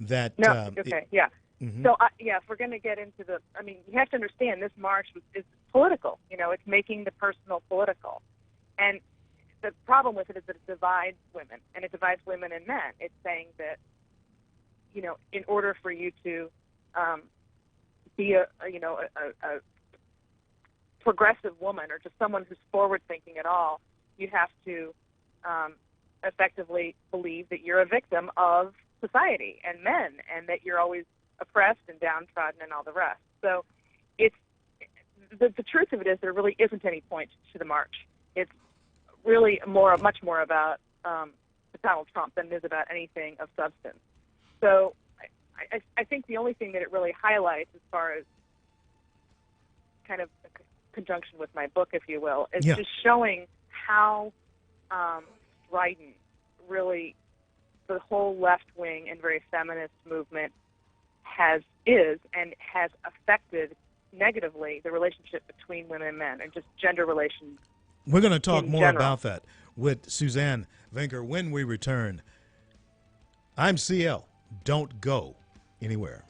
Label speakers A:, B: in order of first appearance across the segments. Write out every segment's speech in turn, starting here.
A: that
B: No, okay, yeah.
A: Mhm.
B: So, if we're going to get into you have to understand this march is political. It's making the personal political. And the problem with it is that it divides women, and it divides women and men. It's saying that, in order for you to be a progressive woman or just someone who's forward-thinking at all, you have to effectively believe that you're a victim of society and men, and that you're always oppressed and downtrodden and all the rest. So it's the truth of it is there really isn't any point to the march. It's really much more about Donald Trump than it is about anything of substance. So I think the only thing that it really highlights, as far as kind of conjunction with my book, if you will, is just showing how strident really the whole left-wing and very feminist movement has affected negatively the relationship between women and men and just gender relations.
A: We're going to talk more
B: general.
A: about that with Suzanne Venker when we return. I'm CL. Don't go anywhere.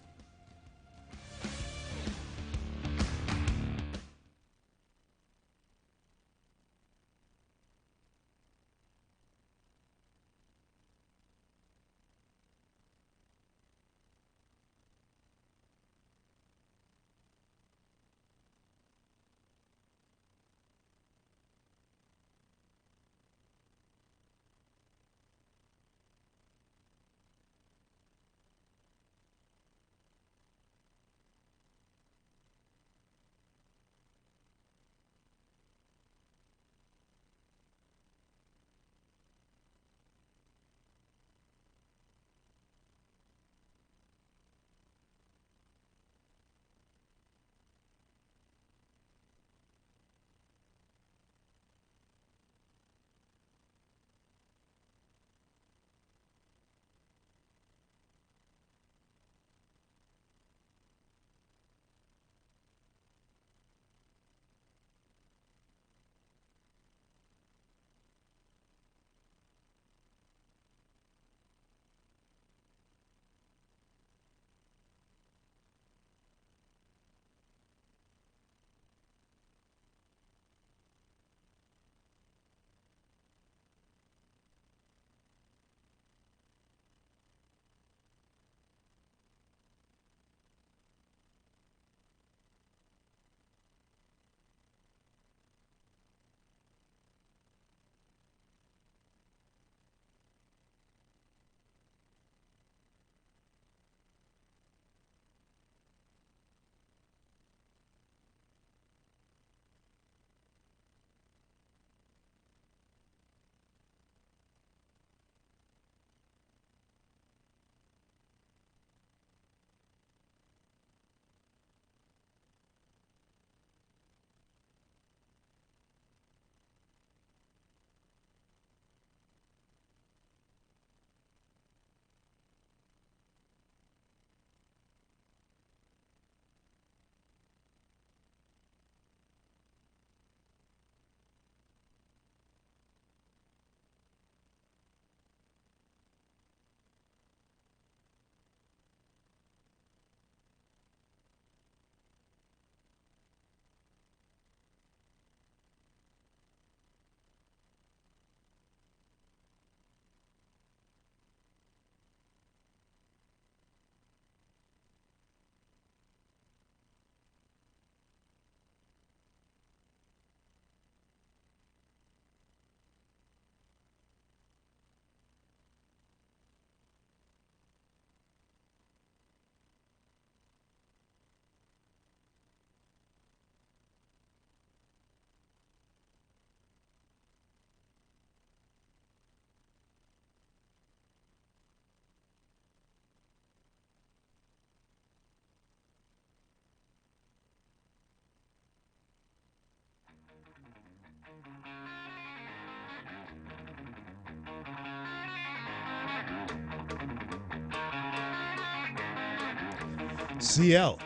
A: CL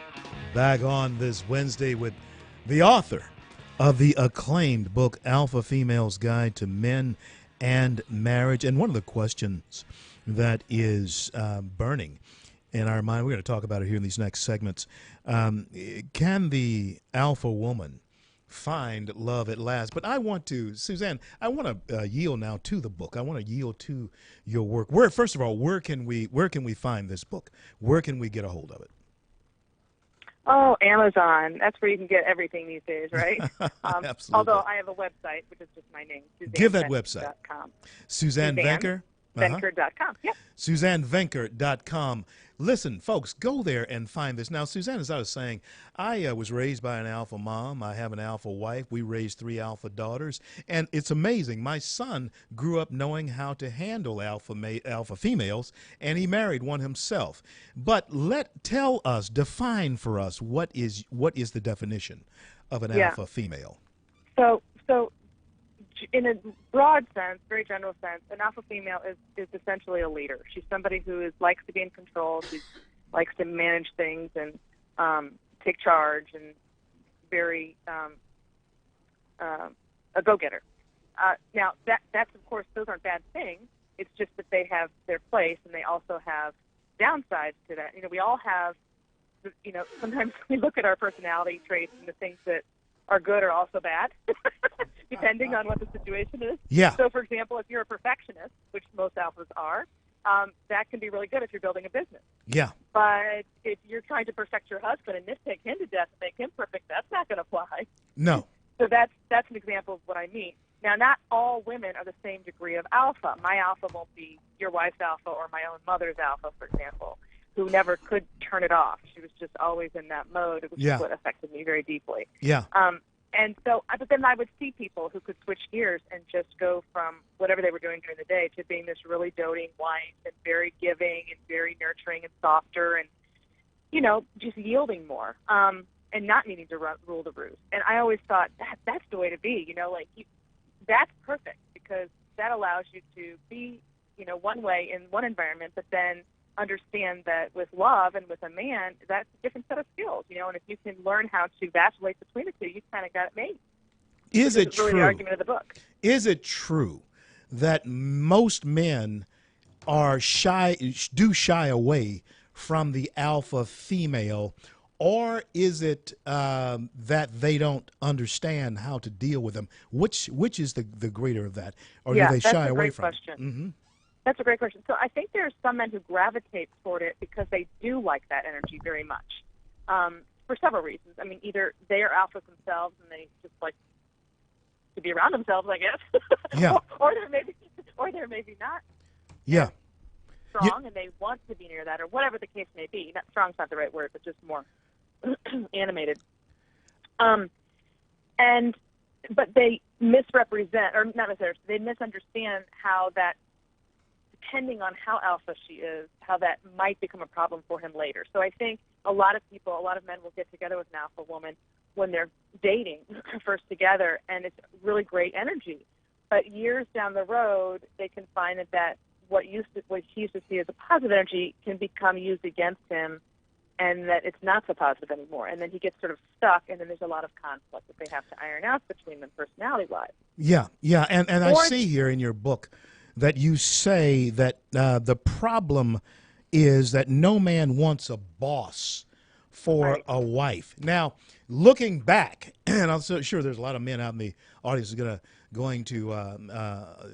A: back on this Wednesday with the author of the acclaimed book Alpha Female's Guide to Men and Marriage. And one of the questions that is burning in our mind. We're going to talk about it here in these next segments. Can the alpha woman find love at last? But I want to, Suzanne, I want to yield now to the book. I want to yield to your work. First of all, where can we find this book? Where can we get a hold of it?
B: Oh, Amazon. That's where you can get everything these days, right?
A: Absolutely.
B: Although I have a website, which is just my name,
A: Give that website. Suzanne Venker?
B: Venker.com. Yep.
A: SuzanneVenker.com. Listen, folks, go there and find this. Now, Suzanne, as I was saying, I was raised by an alpha mom. I have an alpha wife. We raised 3 alpha daughters. And it's amazing. My son grew up knowing how to handle alpha females, and he married one himself. But define for us, what is the definition of an alpha female?
B: So in a broad sense, very general sense, an alpha female is essentially a leader. She's somebody who likes to be in control. She likes to manage things and take charge, and very a go-getter. Now, that's of course, those aren't bad things. It's just that they have their place, and they also have downsides to that. We all have, sometimes we look at our personality traits and the things that are good are also bad, depending on what the situation is.
A: Yeah.
B: So, for example, if you're a perfectionist, which most alphas are, that can be really good if you're building a business.
A: Yeah.
B: But if you're trying to perfect your husband and nitpick him to death and make him perfect, that's not going to fly.
A: No.
B: So that's an example of what I mean. Now, not all women are the same degree of alpha. My alpha won't be your wife's alpha or my own mother's alpha, for example, who never could turn it off. She was just always in that mode, which is what affected me very deeply.
A: Yeah.
B: And so, but then I would see people who could switch gears and just go from whatever they were doing during the day to being this really doting wife and very giving and very nurturing and softer and, just yielding more and not needing to rule the roost. And I always thought that's the way to be, that's perfect because that allows you to be, one way in one environment, but then understand that with love and with a man, that's a different set of skills, and if you can learn how to vacillate between the two, you've kind of got it made.
A: Is it true?
B: Really the argument of the book.
A: Is it true that most men do shy away from the alpha female, or is it that they don't understand how to deal with them? Which is the greater of that, or do they shy away from it? Mm-hmm.
B: That's a great question. So I think there are some men who gravitate toward it because they do like that energy very much, for several reasons. I mean, either they are alphas themselves and they just like to be around themselves, I guess.
A: Yeah.
B: or they're maybe not.
A: Yeah.
B: Strong and they want to be near that, or whatever the case may be. Not strong's not the right word, but just more animated. But they misrepresent, or not necessarily, they misunderstand how that, depending on how alpha she is, how that might become a problem for him later. So I think a lot of men will get together with an alpha woman when they're dating first together, and it's really great energy. But years down the road, they can find that what he used to see as a positive energy can become used against him, and that it's not so positive anymore. And then he gets sort of stuck, and then there's a lot of conflict that they have to iron out between them personality-wise.
A: Yeah, and I see here in your book that you say that the problem is that no man wants a boss for a wife. Now, looking back, and I'm so sure there's a lot of men out in the audience who are going to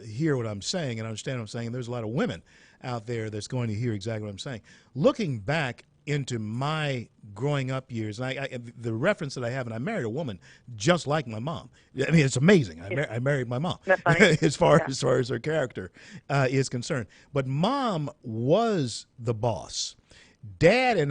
A: hear what I'm saying and understand what I'm saying, and there's a lot of women out there that's going to hear exactly what I'm saying. Looking back into my growing up years, and the reference that I have, and I married a woman just like my mom. I mean, it's amazing. I married my mom as far as her character is concerned. But Mom was the boss. Dad and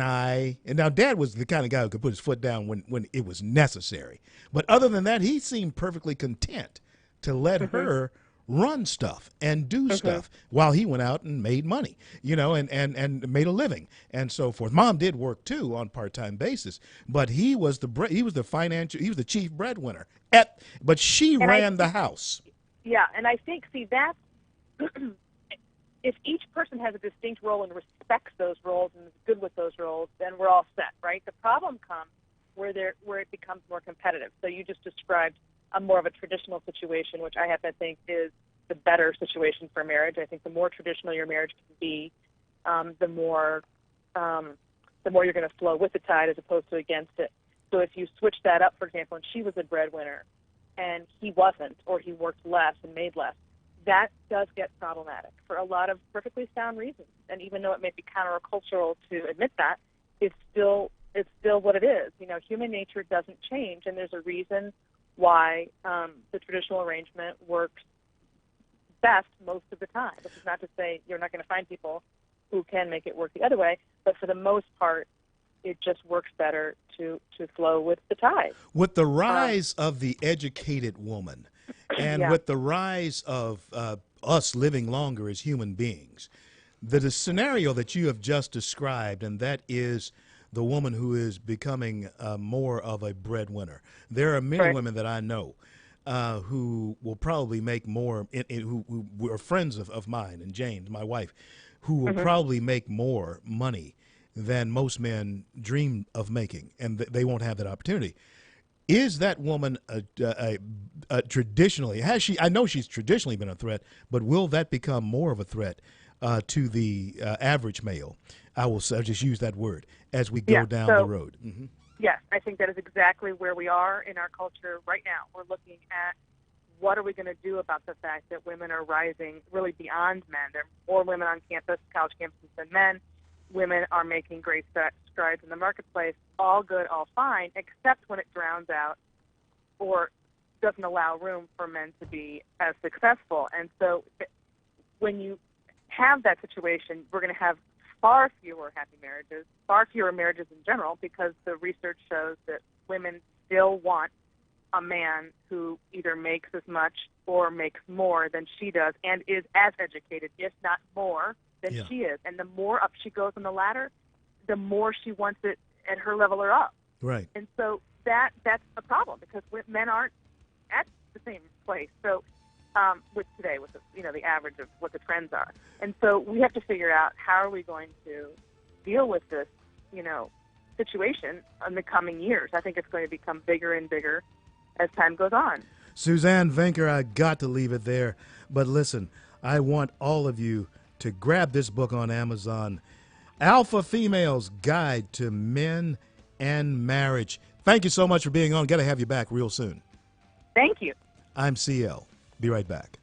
A: now Dad was the kind of guy who could put his foot down when it was necessary. But other than that, he seemed perfectly content to let her run stuff and do stuff while he went out and made money, and made a living and so forth. Mom did work too on part-time basis, but he was the chief breadwinner but she ran the house.
B: Yeah, and I think that's if each person has a distinct role and respects those roles and is good with those roles, then we're all set, right? The problem comes where it becomes more competitive. So you just described more of a traditional situation, which I happen to think is the better situation for marriage. I think the more traditional your marriage can be, the more the more you're going to flow with the tide as opposed to against it. So if you switch that up, for example, and she was a breadwinner and he wasn't, or he worked less and made less, that does get problematic for a lot of perfectly sound reasons. And even though it may be countercultural to admit that, it's still what it is. You know, human nature doesn't change, and there's a reason why the traditional arrangement works best most of the time. This is not to say you're not going to find people who can make it work the other way, but for the most part, it just works better to flow with the tide.
A: With the rise of the educated woman, and
B: Yeah.
A: with the rise of us living longer as human beings, the scenario that you have just described, and that is the woman who is becoming more of a breadwinner. There are many
B: Right.
A: women that I know who will probably make more, who are friends of mine, and James, my wife, who will probably make more money than most men dream of making, and they won't have that opportunity. Is that woman traditionally, has she, I know she's traditionally been a threat, but will that become more of a threat to the average male? I'll just use that word as we go down the road. Mm-hmm.
B: Yes, I think that is exactly where we are in our culture right now. We're looking at what are we going to do about the fact that women are rising really beyond men. There are more women on campus, college campuses, than men. Women are making great strides in the marketplace. All good, all fine, except when it drowns out or doesn't allow room for men to be as successful. And so when you have that situation, we're going to have far fewer happy marriages, far fewer marriages in general, because the research shows that women still want a man who either makes as much or makes more than she does and is as educated, if not more, than she is. And the more up she goes on the ladder, the more she wants it at her level or up.
A: Right.
B: And so that's a problem, because men aren't at the same place. So with today, with the average of what the trends are. And so we have to figure out how are we going to deal with this, situation in the coming years. I think it's going to become bigger and bigger as time goes on.
A: Suzanne Venker, I got to leave it there. But listen, I want all of you to grab this book on Amazon, Alpha Female's Guide to Men and Marriage. Thank you so much for being on. Got to have you back real soon.
B: Thank you.
A: I'm CL. Be right back.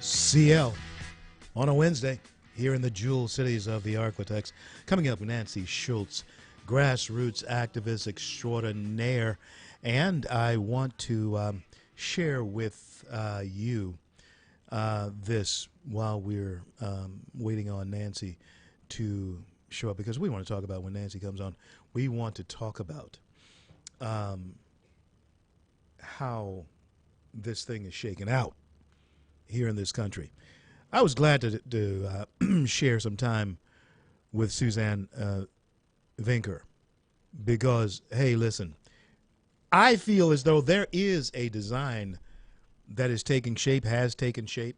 A: CL on a Wednesday here in the jewel cities of the Architects. Coming up, Nancy Schultz, grassroots activist extraordinaire. And I want to share with you this while we're waiting on Nancy to show up, because we want to talk about when Nancy comes on. We want to talk about how this thing is shaken out here in this country. I was glad to share some time with Suzanne Vinker because, hey, listen, I feel as though there is a design that is taking shape, has taken shape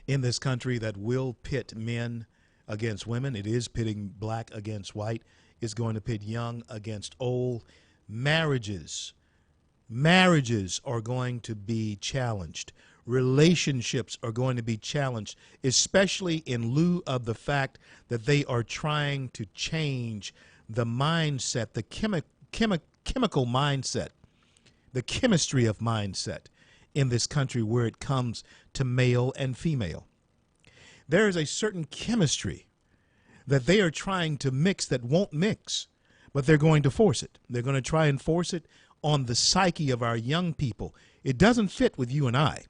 A: in this country that will pit men against women. It is pitting black against white. It's going to pit young against old. Marriages are going to be challenged. Relationships are going to be challenged, especially in lieu of the fact that they are trying to change the mindset, the chemical mindset, the chemistry of mindset in this country where it comes to male and female. There is a certain chemistry that they are trying to mix that won't mix, but they're going to force it. They're going to try and force it on the psyche of our young people. It doesn't fit with you and I.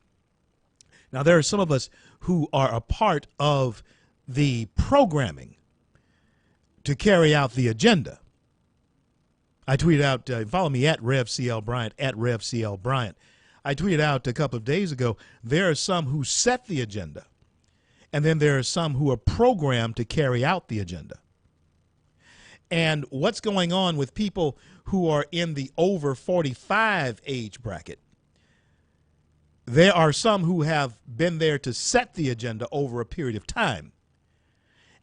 A: Now, there are some of us who are a part of the programming to carry out the agenda. I tweeted out, follow me at RevCLBryant, at RevCLBryant. I tweeted out a couple of days ago, there are some who set the agenda, and then there are some who are programmed to carry out the agenda. And what's going on with people who are in the over 45 age bracket? There are some who have been there to set the agenda over a period of time.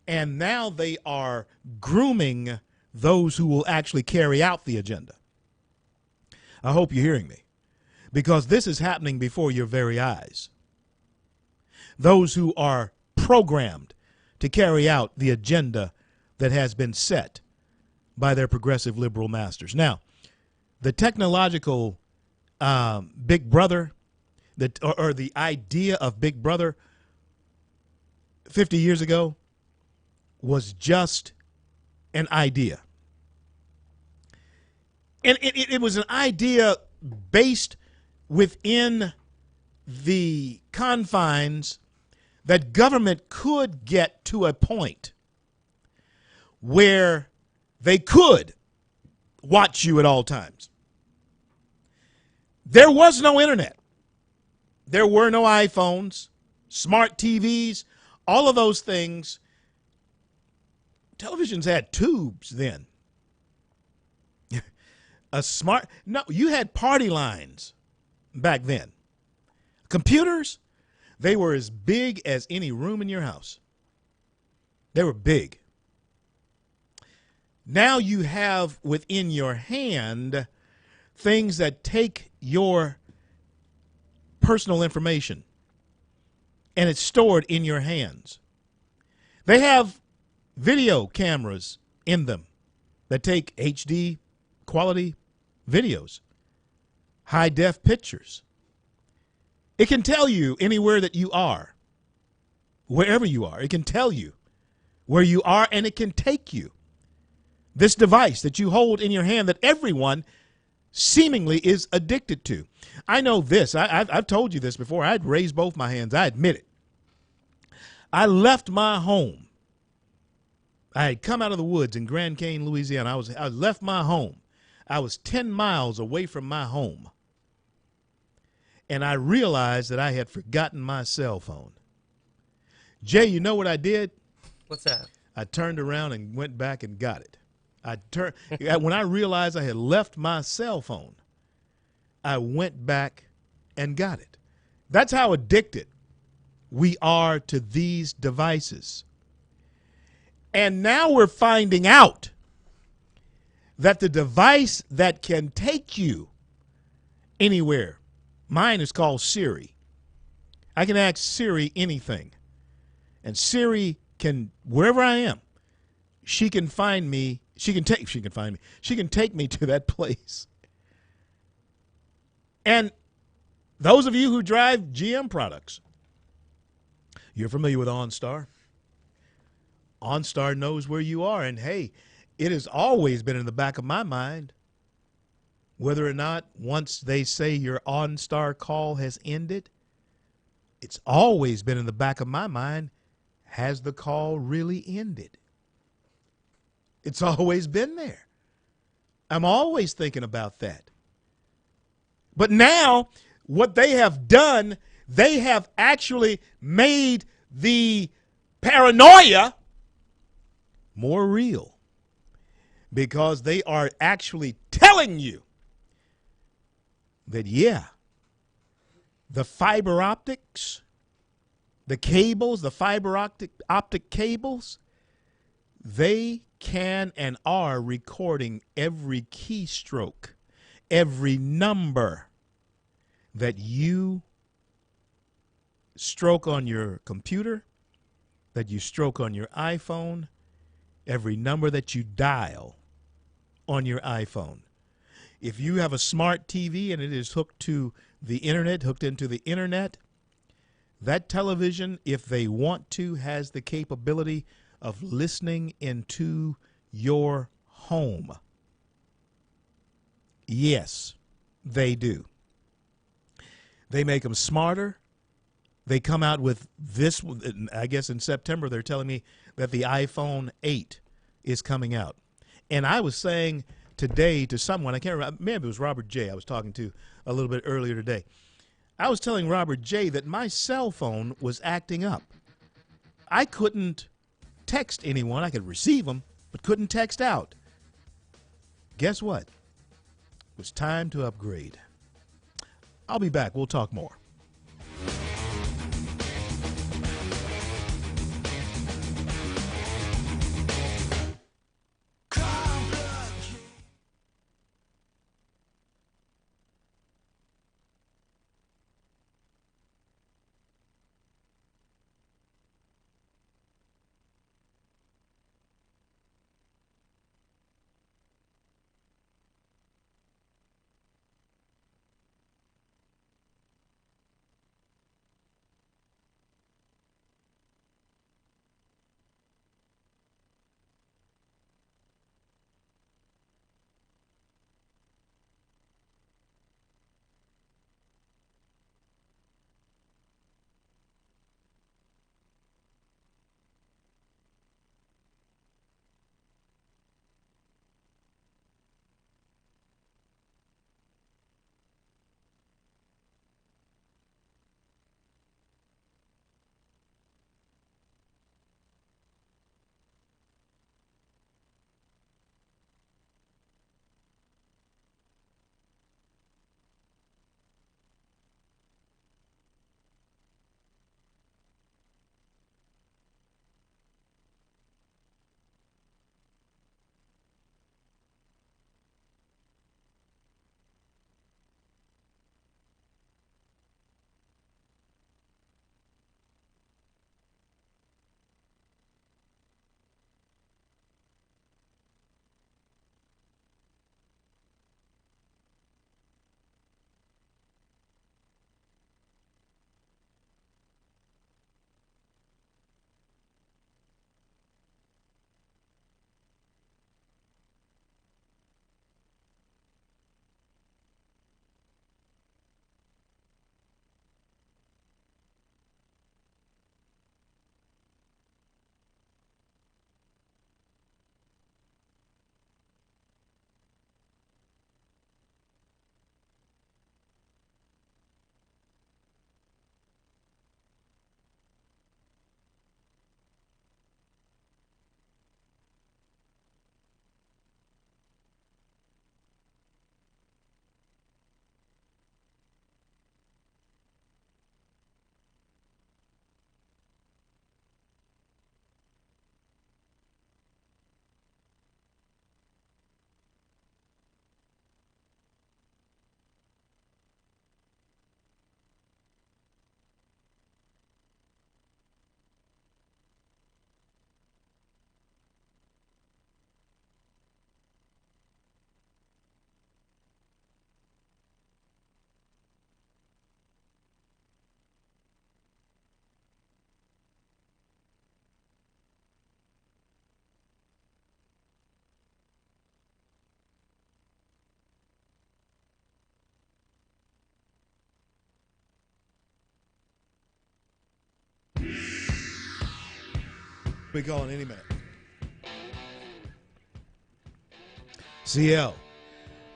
A: And now they are grooming those who will actually carry out the agenda. I hope you're hearing me, because this is happening before your very eyes. Those who are programmed to carry out the agenda that has been set by their progressive liberal masters. Now, the technological Big Brother, or the idea of Big Brother 50 years ago was just an idea. And it was an idea based within the confines that government could get to a point where they could watch you at all times. There was no internet. There were no iPhones, smart TVs, all of those things. Televisions had tubes then. You had party lines back then. Computers, they were as big as any room in your house. They were big. Now you have within your hand things that take your personal information and it's stored in your hands. They have video cameras in them that take HD quality videos, high def pictures. It can tell you anywhere that you are, wherever you are. It can tell you where you are, and it can take you. This device that you hold in your hand that everyone seemingly is addicted to. I know this. I've told you this before. I'd raised both my hands. I admit it. I left my home. I had come out of the woods in Grand Cane, Louisiana. I left my home. I was 10 miles away from my home. And I realized that I had forgotten my cell phone. Jay, you know what I did?
C: What's that?
A: I turned around and went back and got it. When I realized I had left my cell phone, I went back and got it. That's how addicted we are to these devices. And now we're finding out that the device that can take you anywhere, mine is called Siri. I can ask Siri anything. And Siri can, wherever I am, she can find me. She can take me to that place. And those of you who drive GM products, You're familiar with OnStar? OnStar knows where you are. And hey, it has always been in the back of my mind whether or not once they say your OnStar call has ended, it's always been in the back of my mind, has the call really ended? It's always been there. I'm always thinking about that. But now, what they have done, they have actually made the paranoia more real because they are actually telling you that, yeah, the fiber optics, the cables, the fiber optic cables, they can and are recording every keystroke, every number that you stroke on your computer, that you stroke on your iPhone, every number that you dial on your iPhone. If you have a smart TV and it is hooked to the internet, hooked into the internet, that television, if they want to, has the capability of listening into your home. Yes, they do. They make them smarter. They come out with this, I guess in September, they're telling me that the iPhone 8 is coming out. And I was saying today to someone, I can't remember, maybe it was Robert J. I was talking to a little bit earlier today. I was telling Robert J. that my cell phone was acting up. I couldn't text anyone. I could receive them, but couldn't text out. Guess what? It was time to upgrade. I'll be back. We'll talk more. We calling any minute. CL,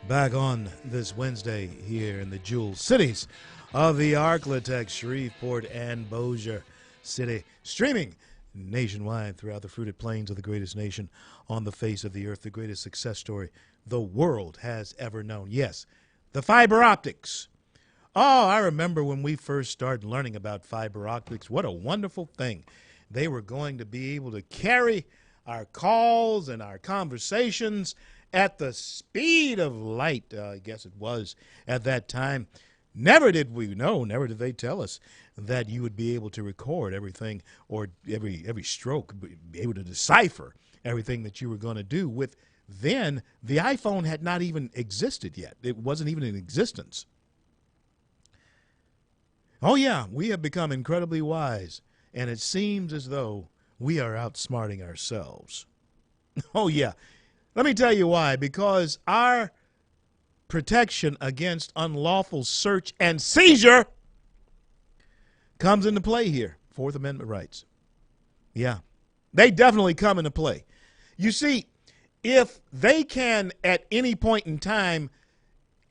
A: back on this Wednesday here in the jewel cities of the Arklatex, Shreveport, and Bossier City. Streaming nationwide throughout the fruited plains of the greatest nation on the face of the earth, the greatest success story the world has ever known. Yes, the fiber optics. Oh, I remember when we first started learning about fiber optics. What a wonderful thing. They were going to be able to carry our calls and our conversations at the speed of light, I guess it was at that time. Never did we know, never did they tell us that you would be able to record everything or every stroke, be able to decipher everything that you were going to do with. Then the iPhone had not even existed yet. It wasn't even in existence. Oh, yeah, we have become incredibly wise, and it seems as though we are outsmarting ourselves. Oh, yeah. Let me tell you why. Because our protection against unlawful search and seizure comes into play here. Fourth Amendment rights. Yeah, they definitely come into play. You see, if they can at any point in time,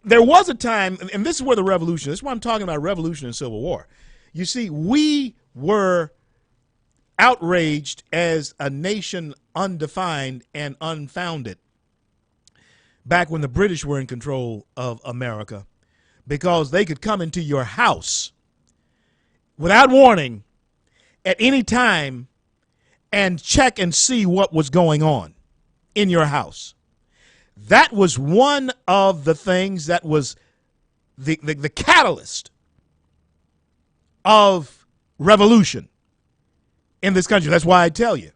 A: there was a time, and this is where the revolution, this is why I'm talking about revolution and civil war. You see, we were outraged as a nation undefined and unfounded back when the British were in control of America, because they could come into your house without warning at any time and check and see what was going on in your house. That was one of the things that was the catalyst of revolution in this country. That's why I tell you,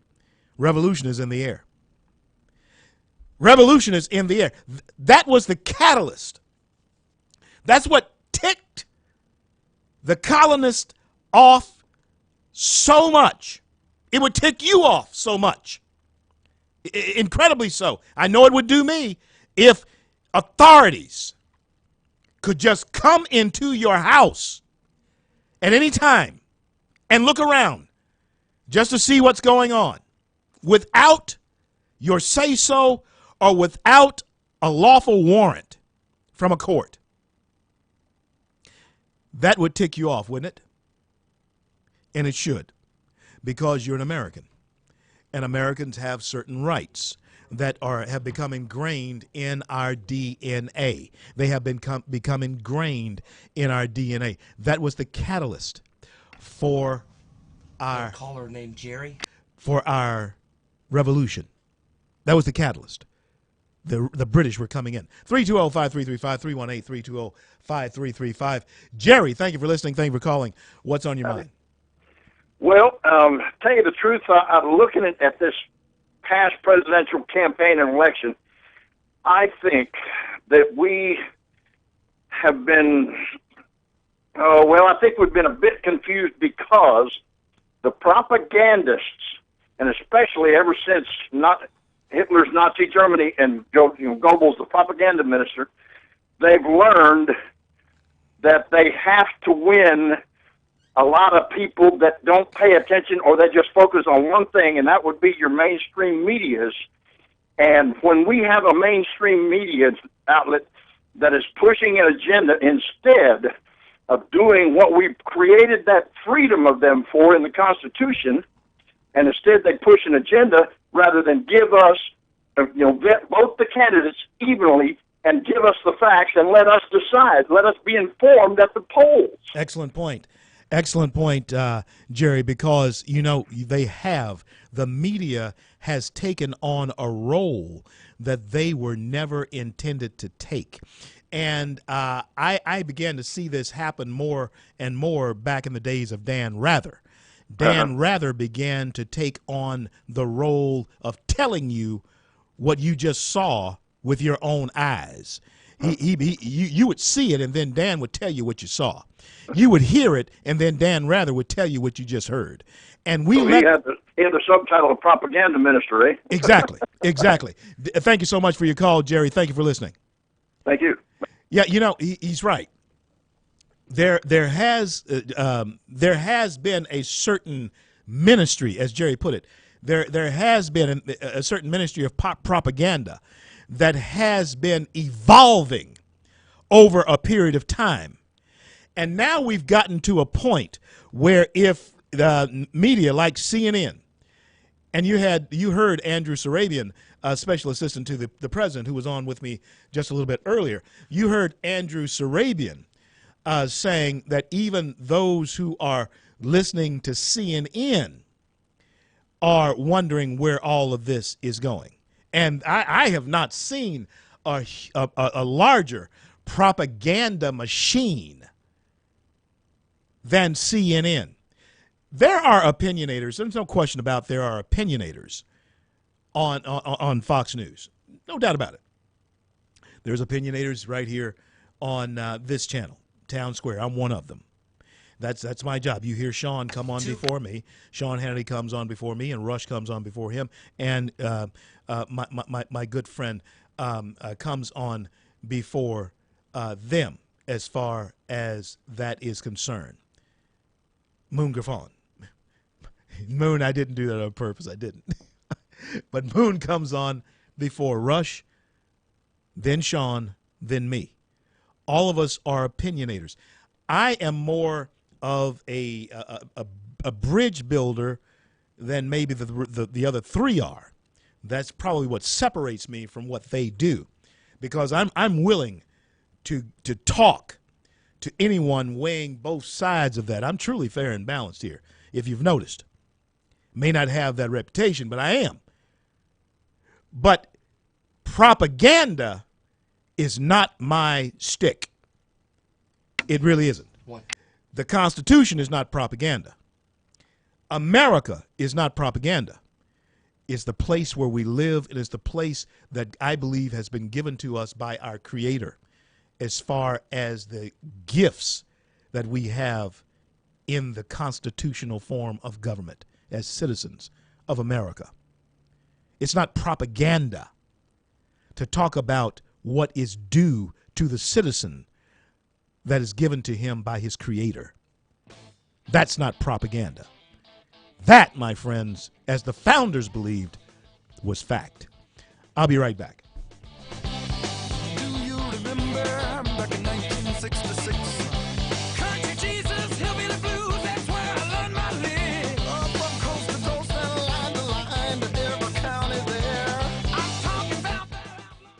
A: revolution is in the air. Revolution is in the air. That was the catalyst. That's what ticked the colonists off so much. It would tick you off so much. Incredibly so. I know it would do me if authorities could just come into your house at any time and look around just to see what's going on without your say-so or without a lawful warrant from a court. That would tick you off, wouldn't it? And it should, because you're an American. And Americans have certain rights that have become ingrained in our DNA. They have become ingrained in our DNA. That was the catalyst for our
C: caller named Jerry,
A: for our revolution. That was the catalyst. The British were coming in. 320-5335, 318-320-5335. Jerry, thank you for listening. Thank you for calling. What's on your mind?
D: Well, tell you the truth, I'm looking at this past presidential campaign and election. I think that we have been, I think we've been a bit confused because the propagandists, and especially ever since Hitler's Nazi Germany and Goebbels, the propaganda minister, they've learned that they have to win a lot of people that don't pay attention or they just focus on one thing, and that would be your mainstream medias. And when we have a mainstream media outlet that is pushing an agenda instead of doing what we've created that freedom of them for in the Constitution, and instead they push an agenda rather than give us, vet both the candidates evenly and give us the facts and let us decide. Let us be informed at the polls.
A: Excellent point. Excellent point, Jerry, because, the media has taken on a role that they were never intended to take. And I began to see this happen more and more back in the days of Dan Rather. Dan Rather began to take on the role of telling you what you just saw with your own eyes. You would see it, and then Dan would tell you what you saw. You would hear it, and then Dan Rather would tell you what you just heard. And he had
D: the subtitle of propaganda minister, eh?
A: Exactly. Thank you so much for your call, Jerry. Thank you for listening.
D: Thank you.
A: Yeah, he's right. There has been a certain ministry, as Jerry put it, There has been a certain ministry of pop propaganda that has been evolving over a period of time. And now we've gotten to a point where if the media like CNN, and you heard Andrew Sarabian, special assistant to the president, who was on with me just a little bit earlier. You heard Andrew Sarabian saying that even those who are listening to CNN are wondering where all of this is going. And I have not seen a larger propaganda machine than CNN. There are opinionators. There's no question about there are opinionators on Fox News. No doubt about it. There's opinionators right here on this channel, Town Square. I'm one of them. That's my job. You hear Sean come on before me. Sean Hannity comes on before me, and Rush comes on before him, and my good friend comes on before them as far as that is concerned. Moon Griffon. Moon, I didn't do that on purpose. I didn't. But Moon comes on before Rush, then Sean, then me. All of us are opinionators. I am more of a bridge builder than maybe the other three are. That's probably what separates me from what they do, because I'm willing to talk to anyone weighing both sides of that. I'm truly fair and balanced here, if you've noticed. May not have that reputation, but I am. But propaganda is not my stick. It really isn't.
C: What?
A: The Constitution is not propaganda. America is not propaganda. It's the place where we live. It is the place that I believe has been given to us by our Creator as far as the gifts that we have in the constitutional form of government as citizens of America. It's not propaganda to talk about what is due to the citizen that is given to him by his Creator. That's not propaganda. That, my friends, as the founders believed, was fact. I'll be right back.
E: Do you remember back in 1966? Country Jesus, hillbilly blues, that's where I learned my lick. Up from coast to coast and line to line to every county there. I'm talking about that outlaw.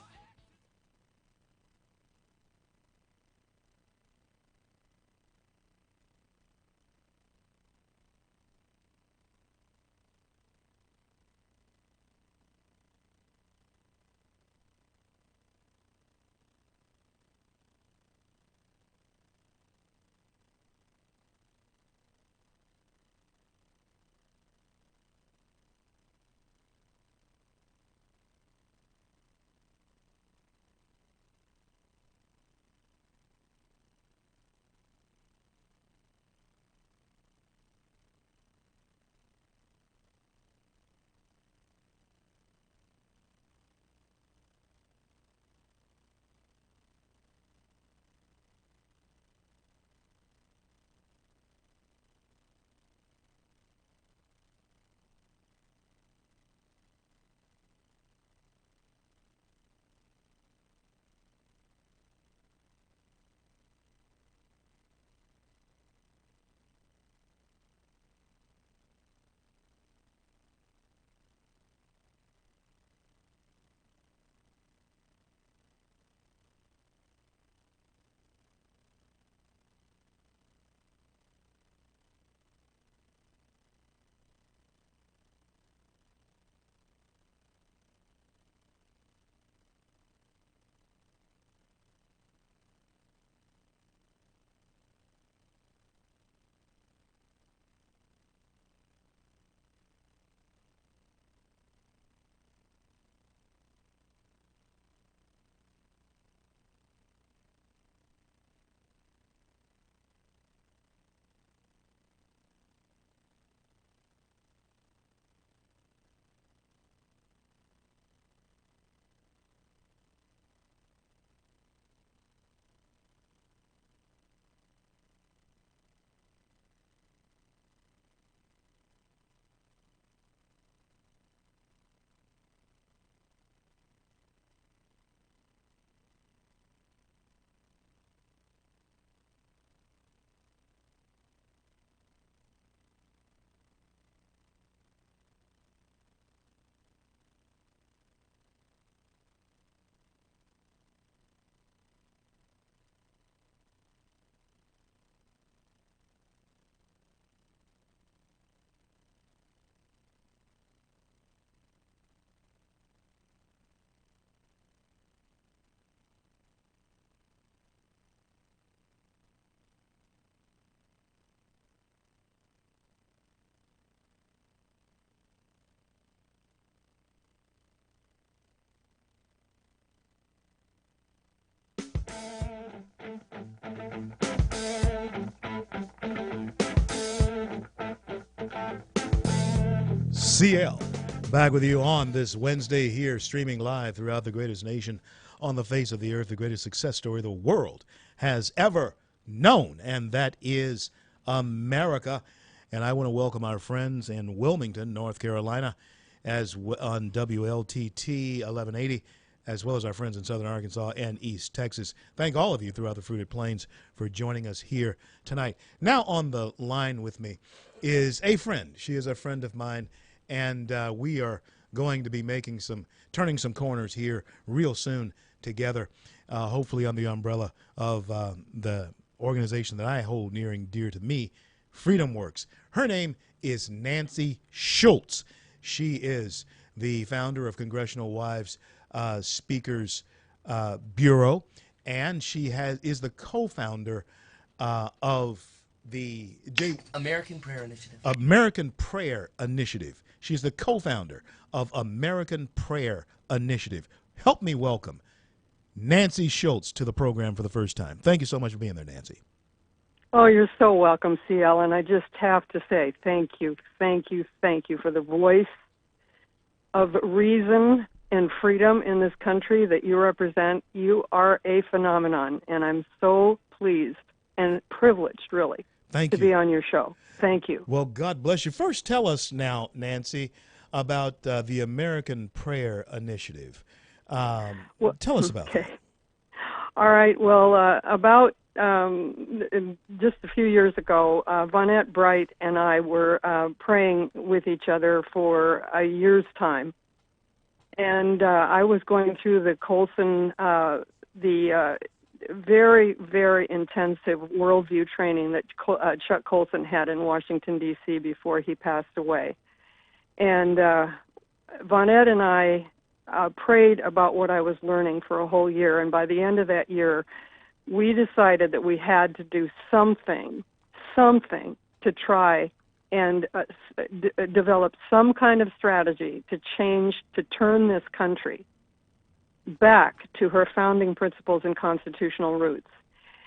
A: CL, back with you on this Wednesday here, streaming live throughout the greatest nation on the face of the earth, the greatest success story the world has ever known, and that is America. And I want to welcome our friends in Wilmington, North Carolina, on WLTT 1180, as well as our friends in Southern Arkansas and East Texas. Thank all of you throughout the Fruited Plains for joining us here tonight. Now on the line with me is a friend. She is a friend of mine, and we are going to be turning some corners here real soon together, hopefully under the umbrella of the organization that I hold near and dear to me, Freedom Works. Her name is Nancy Schultz. She is the founder of Congressional Wives Speakers Bureau, and she is the co-founder of the
C: American Prayer Initiative.
A: American Prayer Initiative. She's the co-founder of American Prayer Initiative. Help me welcome Nancy Schultz to the program for the first time. Thank you so much for being there, Nancy.
F: Oh, you're so welcome, CL, and I just have to say thank you for the voice of reason and freedom in this country that you represent. You are a phenomenon, and I'm so pleased and privileged, really, to be on your show. Thank you.
A: Well, God bless you. First, tell us now, Nancy, about the American Prayer Initiative. Tell us about that.
F: All right. Well, about just a few years ago, Vonette Bright and I were praying with each other for a year's time. And I was going through the Colson, very, very intensive worldview training that Chuck Colson had in Washington, D.C. before he passed away. And Vonette and I prayed about what I was learning for a whole year. And by the end of that year, we decided that we had to do something to try and develop some kind of strategy to turn this country back to her founding principles and constitutional roots.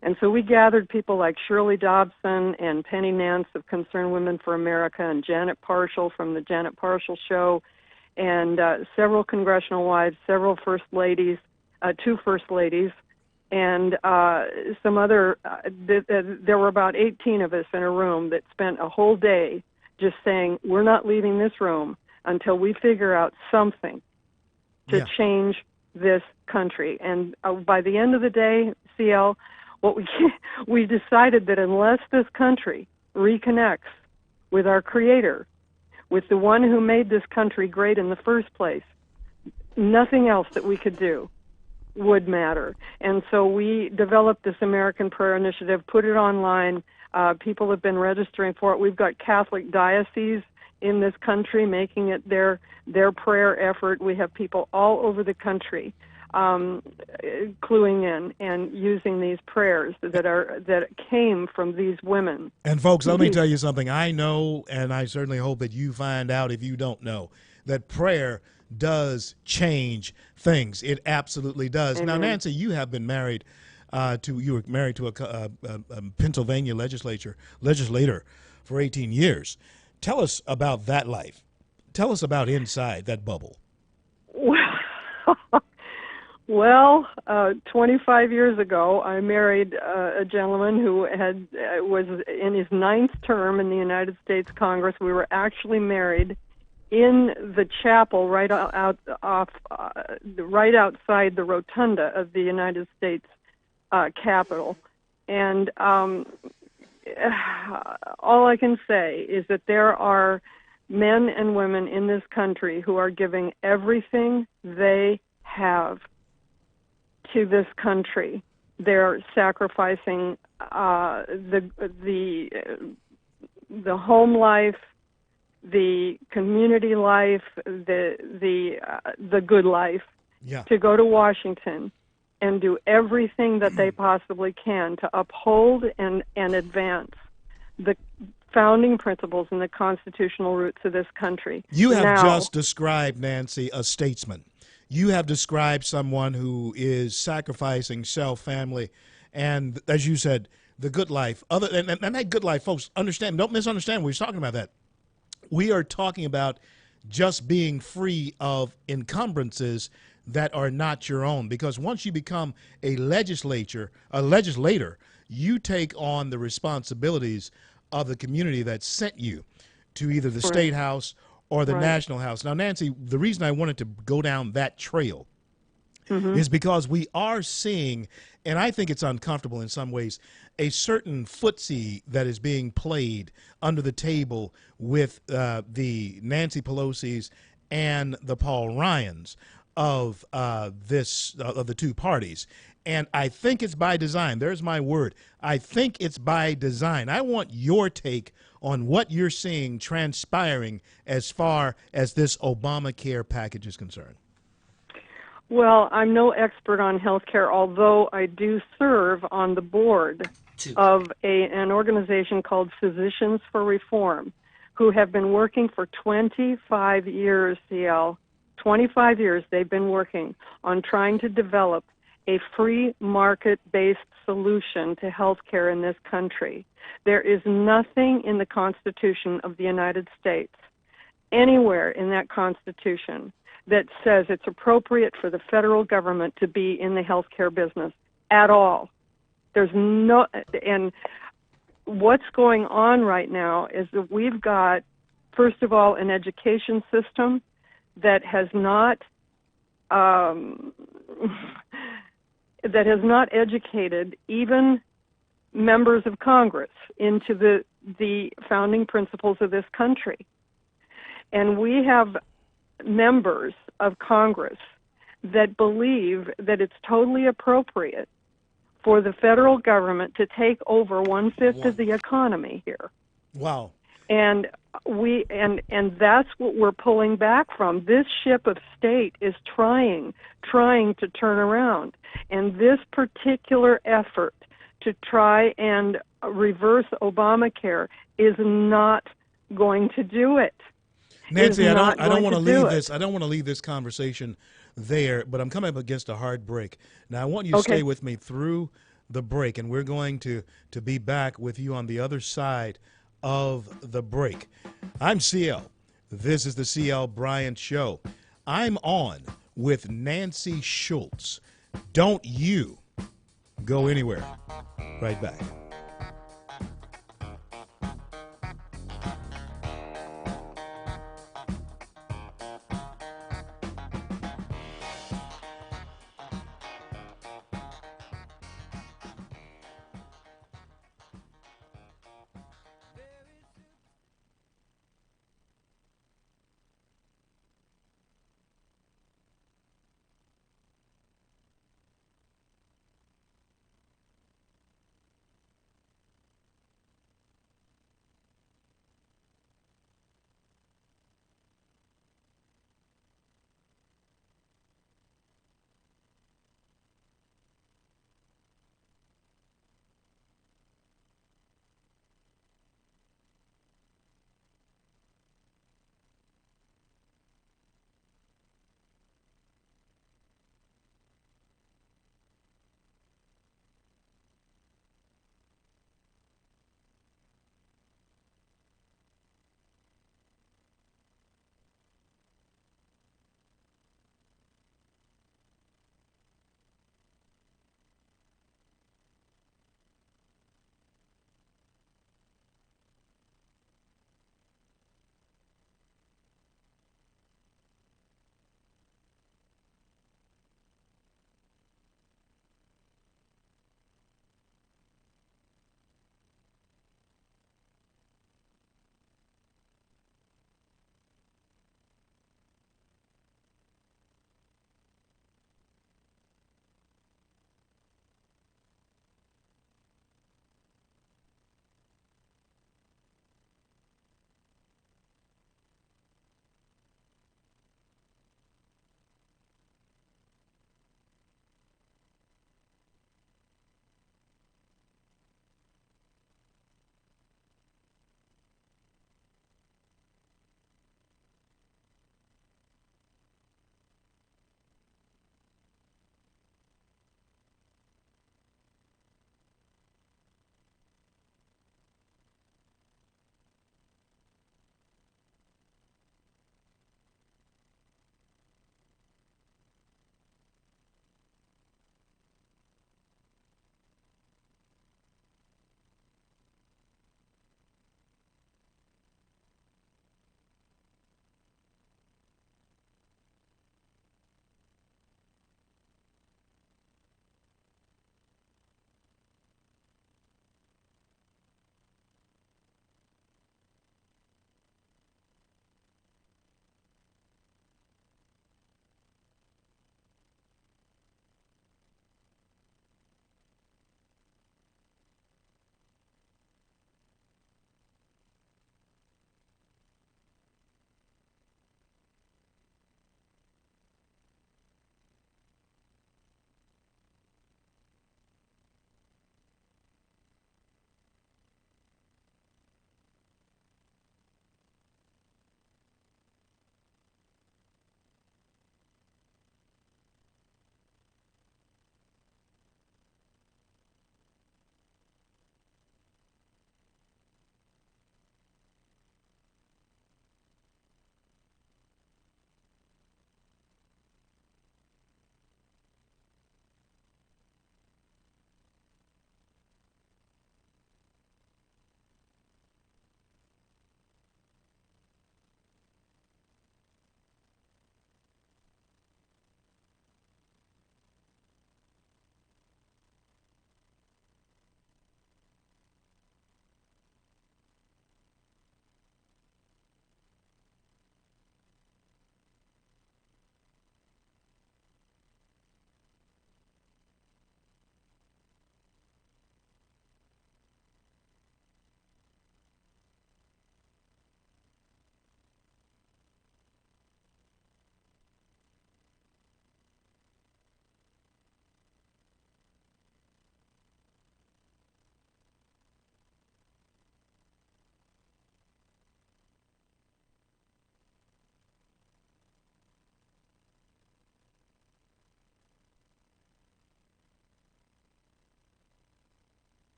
F: And so we gathered people like Shirley Dobson and Penny Nance of Concerned Women for America and Janet Parshall from the Janet Parshall Show, and several congressional wives, several first ladies, two first ladies, and some other, there were about 18 of us in a room that spent a whole day just saying, we're not leaving this room until we figure out something to change this country. And by the end of the day, CL, we decided that unless this country reconnects with our Creator, with the one who made this country great in the first place, nothing else that we could do would matter. And so we developed this American Prayer Initiative, put it online. People have been registering for it. We've got Catholic dioceses in this country making it their prayer effort. We have people all over the country cluing in and using these prayers that came from these women.
A: And folks, let me tell you something. I know, and I certainly hope that you find out, if you don't know, that prayer does change things. It absolutely does. Now, Nancy, you have been married you were married to a Pennsylvania legislator for 18 years. Tell us about that life. Tell us about inside that bubble.
F: Well, 25 years ago, I married a gentleman who was in his 9th term in the United States Congress. We were actually married in the chapel right outside the rotunda of the United States Capitol. And all I can say is that there are men and women in this country who are giving everything they have to this country. They're sacrificing the home life, the community life, the good life, to go to Washington and do everything that they possibly can to uphold and advance the founding principles and the constitutional roots of this country.
A: You have just described, Nancy, a statesman. You have described someone who is sacrificing self, family, and, as you said, the good life. And that good life, folks, don't misunderstand. We're talking about that. We are talking about just being free of encumbrances that are not your own. Because once you become a legislator, you take on the responsibilities of the community that sent you to either the state house or the national house. Now, Nancy, the reason I wanted to go down that trail is because we are seeing, and I think it's uncomfortable in some ways, a certain footsie that is being played under the table with the Nancy Pelosi's and the Paul Ryans of of the two parties. And I think it's by design. There's my word. I think it's by design. I want your take on what you're seeing transpiring as far as this Obamacare package is concerned.
F: Well, I'm no expert on healthcare, although I do serve on the board of an organization called Physicians for Reform, who have been working for 25 years, CL. 25 years they've been working on trying to develop a free market-based solution to healthcare in this country. There is nothing in the Constitution of the United States, anywhere in that Constitution, that says it's appropriate for the federal government to be in the healthcare business at all. There's no, and what's going on right now is that we've got, first of all, an education system that has not educated even members of Congress into the founding principles of this country. And we have members of Congress that believe that it's totally appropriate for the federal government to take over 1/5 of the economy here.
A: Wow.
F: And that's what we're pulling back from. This ship of state is trying to turn around. And this particular effort to try and reverse Obamacare is not going to do it.
A: Nancy, I don't want to leave this. I don't want to leave this conversation there, but I'm coming up against a hard break. Now, I want you to stay with me through the break, and we're going to be back with you on the other side of the break. I'm CL. This is the CL Bryant Show. I'm on with Nancy Schultz. Don't you go anywhere. Right back.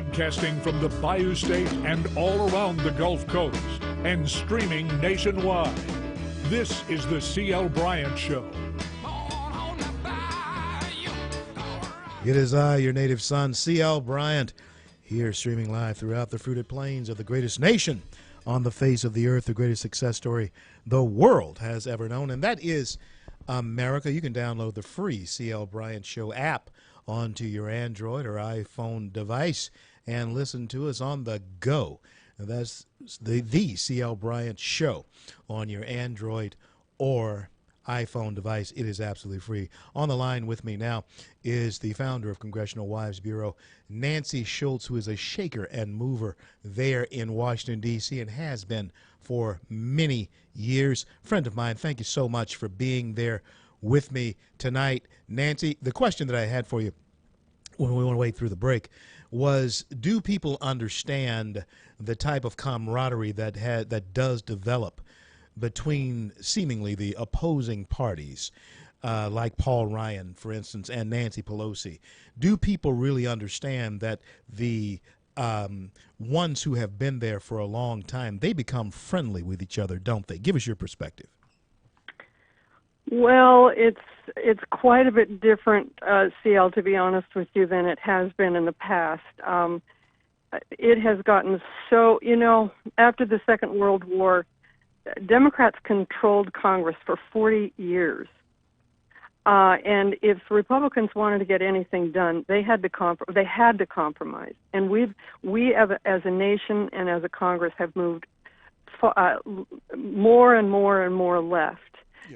G: Broadcasting from the Bayou State and all around the Gulf Coast and streaming nationwide. This is the C.L. Bryant Show.
A: It is I, your native son, C.L. Bryant, here streaming live throughout the fruited plains of the greatest nation on the face of the earth, the greatest success story the world has ever known, and that is America. You can download the free C.L. Bryant Show app onto your Android or iPhone device and listen to us on the go. And that's the C.L. Bryant Show on your Android or iPhone device. It is absolutely free. On the line with me now is the founder of Congressional Wives Bureau, Nancy Schultz, who is a shaker and mover there in Washington, D.C., and has been for many years. Friend of mine, thank you so much for being there with me tonight. Nancy, the question that I had for you when we went away through the break was, do people understand the type of camaraderie that does develop between seemingly the opposing parties, like Paul Ryan, for instance, and Nancy Pelosi? Do people really understand that the ones who have been there for a long time, they become friendly with each other, don't they? Give us your perspective.
F: Well, it's quite a bit different, CL, to be honest with you, than it has been in the past. It has gotten so, after the Second World War, Democrats controlled Congress for 40 years. And if Republicans wanted to get anything done, they had to compromise. And we as a nation and as a Congress have moved more and more and more left,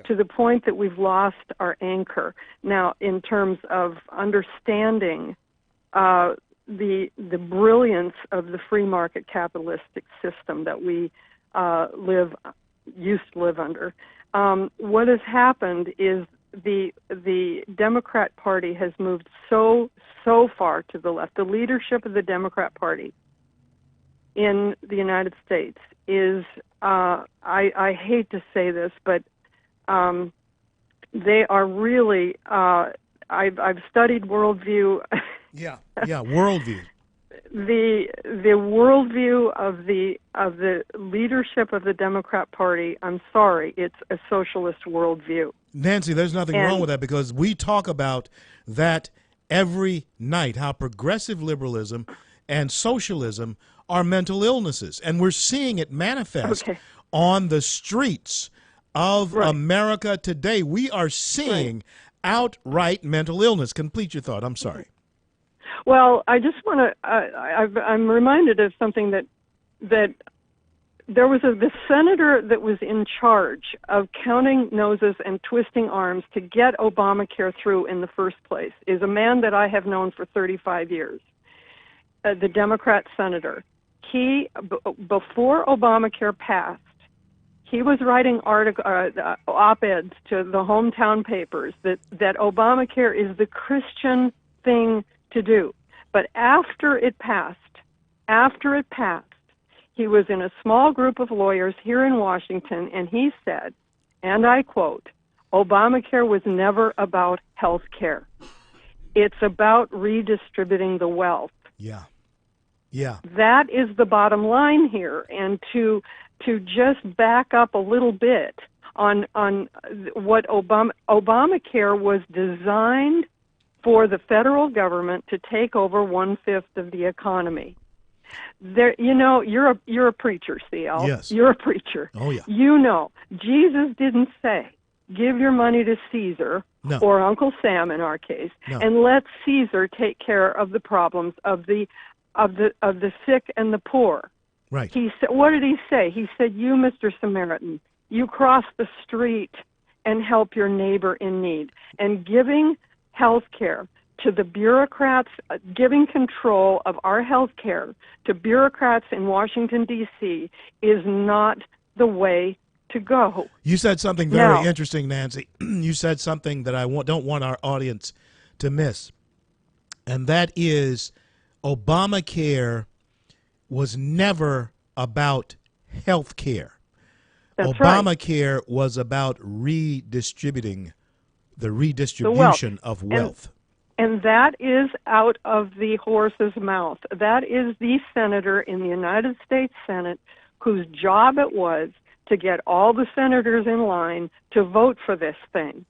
F: to the point that we've lost our anchor. Now, in terms of understanding the brilliance of the free market capitalistic system that we used to live under, what has happened is the Democrat Party has moved so far to the left. The leadership of the Democrat Party in the United States is, I hate to say this, but they are really, I've studied worldview.
A: Yeah, worldview.
F: The worldview of the leadership of the Democrat Party, I'm sorry, it's a socialist worldview.
A: Nancy, there's nothing wrong with that, because we talk about that every night, how progressive liberalism and socialism are mental illnesses, and we're seeing it manifest on the streets of America today. We are seeing outright mental illness. Complete your thought. I'm sorry.
F: Well, I just want to, I'm reminded of something that there was the senator that was in charge of counting noses and twisting arms to get Obamacare through in the first place is a man that I have known for 35 years, the Democrat senator. He, before Obamacare passed, he was writing op-eds to the hometown papers that Obamacare is the Christian thing to do. But after it passed, he was in a small group of lawyers here in Washington, and he said, and I quote, Obamacare was never about health care. It's about redistributing the wealth.
A: Yeah.
F: That is the bottom line here. And to just back up a little bit on what Obamacare was designed for the federal government to take over 1/5 of the economy. There, you're a preacher, CL.
A: Yes.
F: You're a preacher.
A: Oh, yeah.
F: Jesus didn't say, give your money to Caesar, or Uncle Sam in our case, and let Caesar take care of the problems of the sick and the poor.
A: Right.
F: He said, what did he say? He said, you, Mr. Samaritan, you cross the street and help your neighbor in need. And giving health care to the bureaucrats, giving control of our health care to bureaucrats in Washington, D.C. is not the way to go.
A: You said something very interesting, Nancy. You said something that I don't want our audience to miss, and that is Obamacare was never about health care. Obamacare was about redistributing the redistribution of wealth.
F: And that is out of the horse's mouth. That is the senator in the United States Senate whose job it was to get all the senators in line to vote for this thing.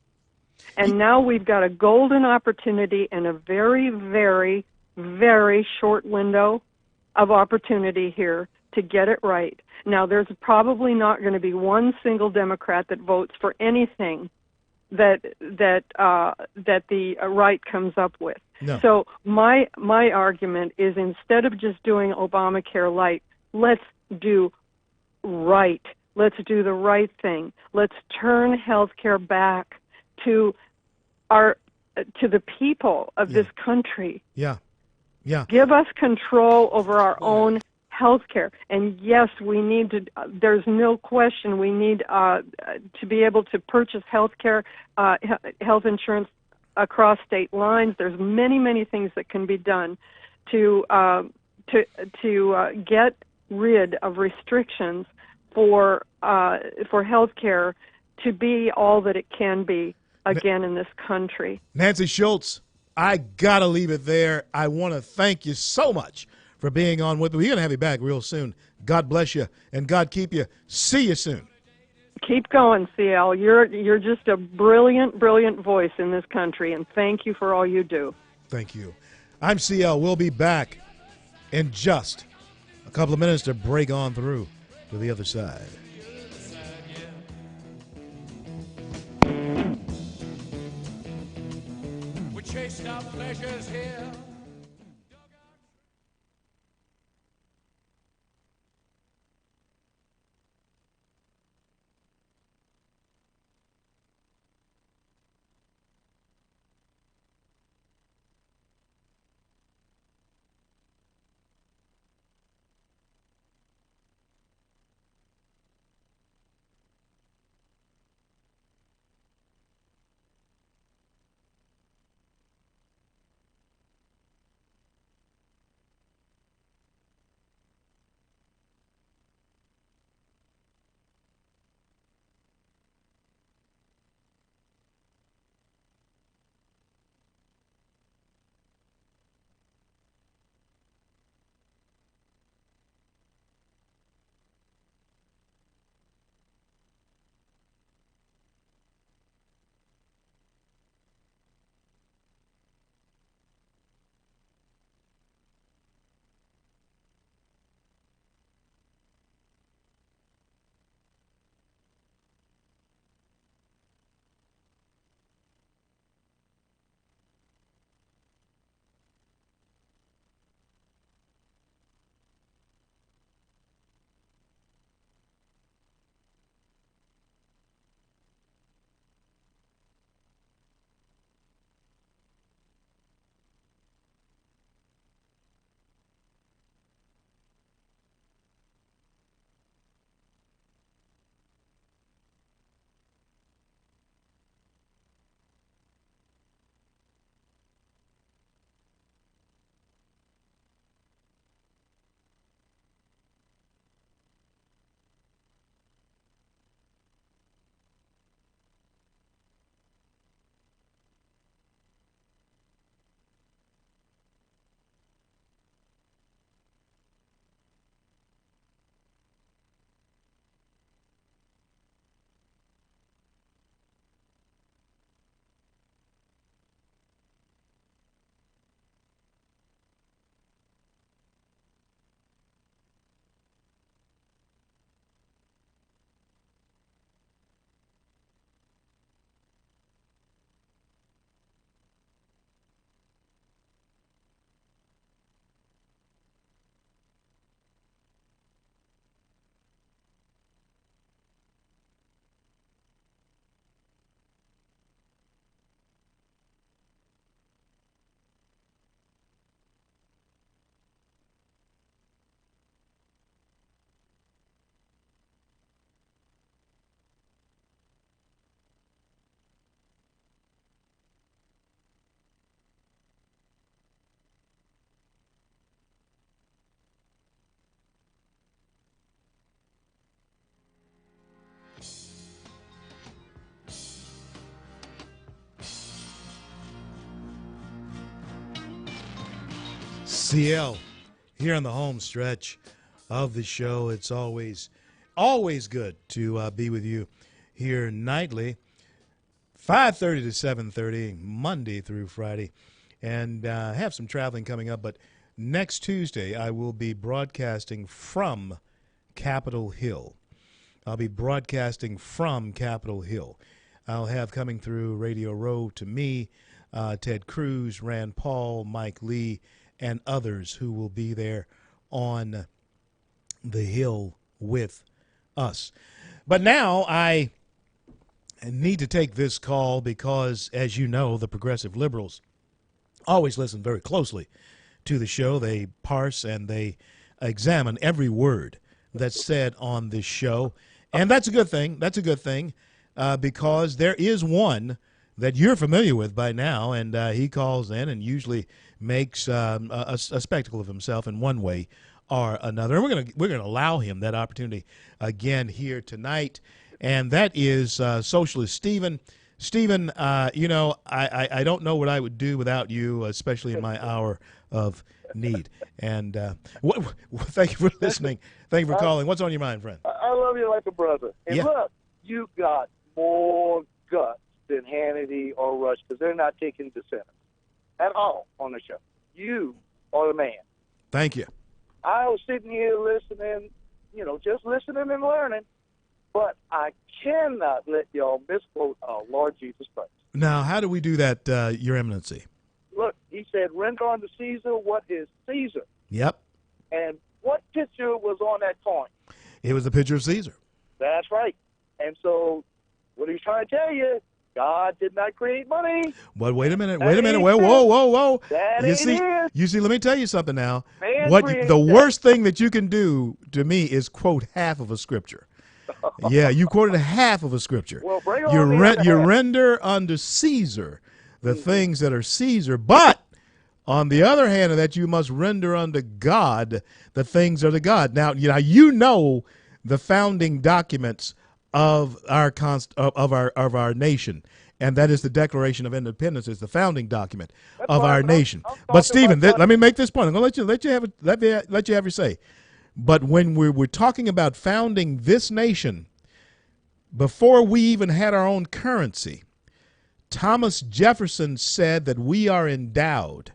F: And now we've got a golden opportunity in a very, very, very short window of opportunity here to get it right. Now, there's probably not going to be one single Democrat that votes for anything that the right comes up with.
A: No.
F: So my argument is, instead of just doing Obamacare light, let's do right. Let's do the right thing. Let's turn health care back to the people of this country.
A: Yeah.
F: Give us control over our own health care. And yes, we need to, there's no question, we need to be able to purchase health care, health insurance across state lines. There's many, many things that can be done to get rid of restrictions for health care to be all that it can be again in this country.
A: Nancy Schultz, I got to leave it there. I want to thank you so much for being on with me. We're going to have you back real soon. God bless you, and God keep you. See you soon.
F: Keep going, CL. You're just a brilliant, brilliant voice in this country, and thank you for all you do.
A: Thank you. I'm CL. We'll be back in just a couple of minutes to break on through to the other side.
E: We chased our pleasures here.
A: CL here on the home stretch of the show. It's always good to be with you here nightly, 5:30 to 7:30, Monday through Friday, and have some traveling coming up. But next Tuesday, I will be broadcasting from Capitol Hill. I'll be broadcasting from Capitol Hill. I'll have coming through Radio Row to me, Ted Cruz, Rand Paul, Mike Lee, and others who will be there on the Hill with us. But now I need to take this call because, as you know, the progressive liberals always listen very closely to the show. They parse and they examine every word that's said on this show. And that's a good thing. That's a good thing because there is one that you're familiar with by now, and he calls in and usually makes a spectacle of himself in one way or another. And we're gonna allow him that opportunity again here tonight, and that is Socialist Stephen. Stephen, you know, I don't know what I would do without you, especially in my hour of need. And thank you for listening. Thank you for calling. What's on your mind, friend?
H: I love you like a brother. And
A: yeah.
H: Look, you got more guts than Hannity or Rush because they're not taking dissent at all on the show. You are the man.
A: Thank you.
H: I was sitting here listening, just listening and learning, but I cannot let y'all misquote our Lord Jesus Christ.
A: Now, how do we do that, Your Eminency?
H: Look, he said, render unto Caesar what is Caesar.
A: Yep.
H: And what picture was on that coin?
A: It was the picture of Caesar.
H: That's right. And so what he's trying to tell you, God did not create money.
A: But wait a minute. Whoa.
H: That
A: You see, let me tell you something now.
H: Man
A: The worst thing that you can do to me is quote half of a scripture. Yeah, you quoted half of a scripture.
H: Well, bring on
A: you render unto Caesar the things that are Caesar, but on the other hand of that, you must render unto God the things that are God. Now, you know the founding documents of our nation, and that is the Declaration of Independence. Is the founding document of our nation. But Stephen, let me make this point. I'm going to let you have your say. But when we're talking about founding this nation, before we even had our own currency, Thomas Jefferson said that we are endowed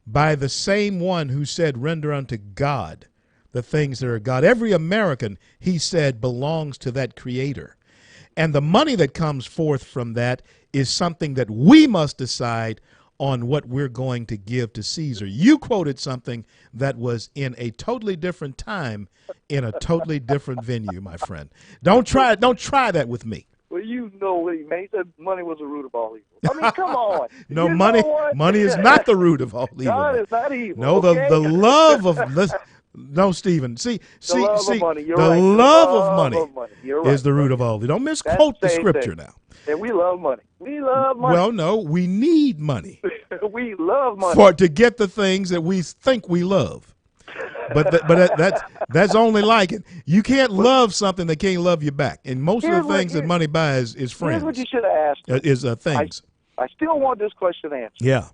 A: by the same one who said, render unto God the things that are God. Every American, he said, belongs to that creator. And the money that comes forth from that is something that we must decide on what we're going to give to Caesar. You quoted something that was in a totally different time, in a totally different venue, my friend. Don't try that with me.
H: Well, you know what he meant. He said money was the root of all evil. I mean, come on.
A: No, money is not the root of all evil.
H: God is not evil.
A: No,
H: okay?
A: the love of no, Stephen. See,
H: the love of money. You're
A: the
H: right.
A: love of money
H: You're right.
A: is the root of all evil. Don't misquote the scripture now.
H: And we love money. We love money.
A: Well, no, we need money.
H: We love money
A: to get the things that we think we love. But that's only like it. You can't love something that can't love you back. And most of the things that money buys is friends.
H: Here's what you should have asked.
A: Is things.
H: I still want this question answered.
A: Yeah.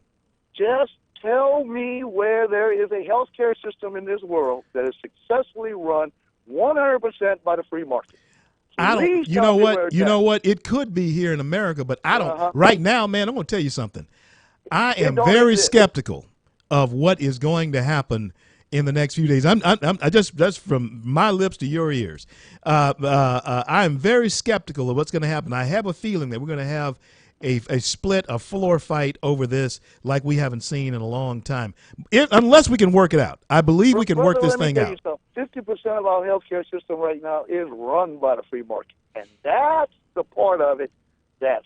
H: Just tell me where there is a healthcare system in this world that is successfully run 100% by the free market.
A: I don't. You know what? You know what? It could be here in America, but I don't. Right now, man, I'm going to tell you something. I am very skeptical of what is going to happen in the next few days. I just from my lips to your ears. I am very skeptical of what's going to happen. I have a feeling that we're going to have a split, a floor fight over this like we haven't seen in a long time. Unless we can work it out. I believe we can work this thing out.
H: 50% of our healthcare system right now is run by the free market. And that's the part of it that's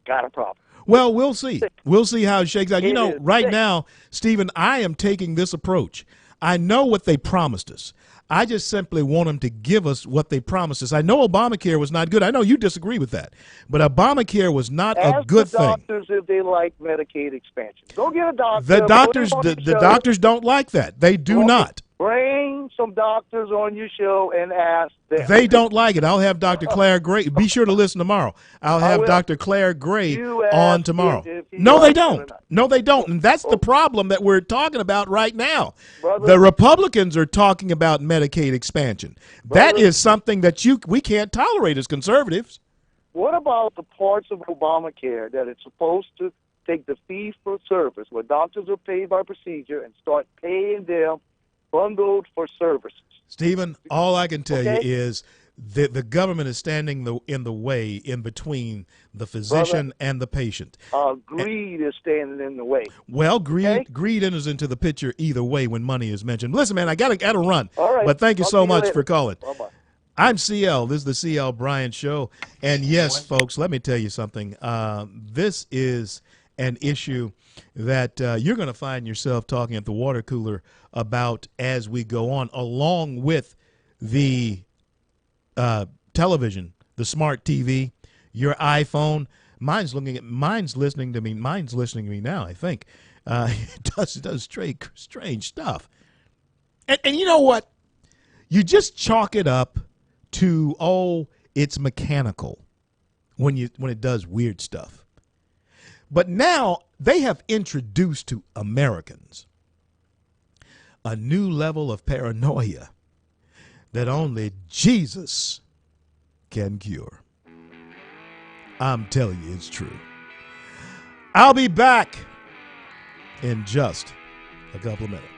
H: got a problem.
A: Well, we'll see. We'll see how it shakes out. Right now, Stephen, I am taking this approach. I know what they promised us. I just simply want them to give us what they promised us. I know Obamacare was not good. I know you disagree with that. But Obamacare was not a good thing.
H: Ask the doctors if they like Medicaid expansion. Go get a doctor.
A: The doctors don't like that. They do not.
H: Bring some doctors on your show and ask them.
A: They don't like it. I'll have Dr. Claire Gray. Be sure to listen tomorrow. I'll
H: I
A: have
H: will.
A: Dr. Claire Gray
H: You ask
A: on
H: him
A: tomorrow.
H: if he
A: No, they
H: likes it or
A: don't.
H: not.
A: No, they don't. And that's the problem that we're talking about right now.
H: Brother.
A: The Republicans are talking about Medicaid expansion. That
H: Brother.
A: is something that we can't tolerate as conservatives.
H: What about the parts of Obamacare that it's supposed to take the fee for service, where doctors are paid by procedure, and start paying them bundled for services?
A: Stephen, all I can tell you
H: Okay.
A: is that the government is standing in the way in between the physician and the patient.
H: Greed is standing in the way.
A: Well, greed
H: Okay.
A: greed enters into the picture either way when money is mentioned. Listen, man, I gotta run.
H: All right.
A: But thank you
H: Talk
A: so
H: to you
A: much
H: later.
A: for calling.
H: Bye-bye.
A: I'm CL. This is the CL Bryant Show. And yes, folks, let me tell you something. This is an issue that you're going to find yourself talking at the water cooler about as we go on, along with the television, the smart TV, your iPhone. Mine's listening to me. Mine's listening to me now, I think. It does strange stuff. And you know what? You just chalk it up to, oh, it's mechanical when it does weird stuff. But now they have introduced to Americans a new level of paranoia that only Jesus can cure. I'm telling you, it's true. I'll be back in just a couple of minutes.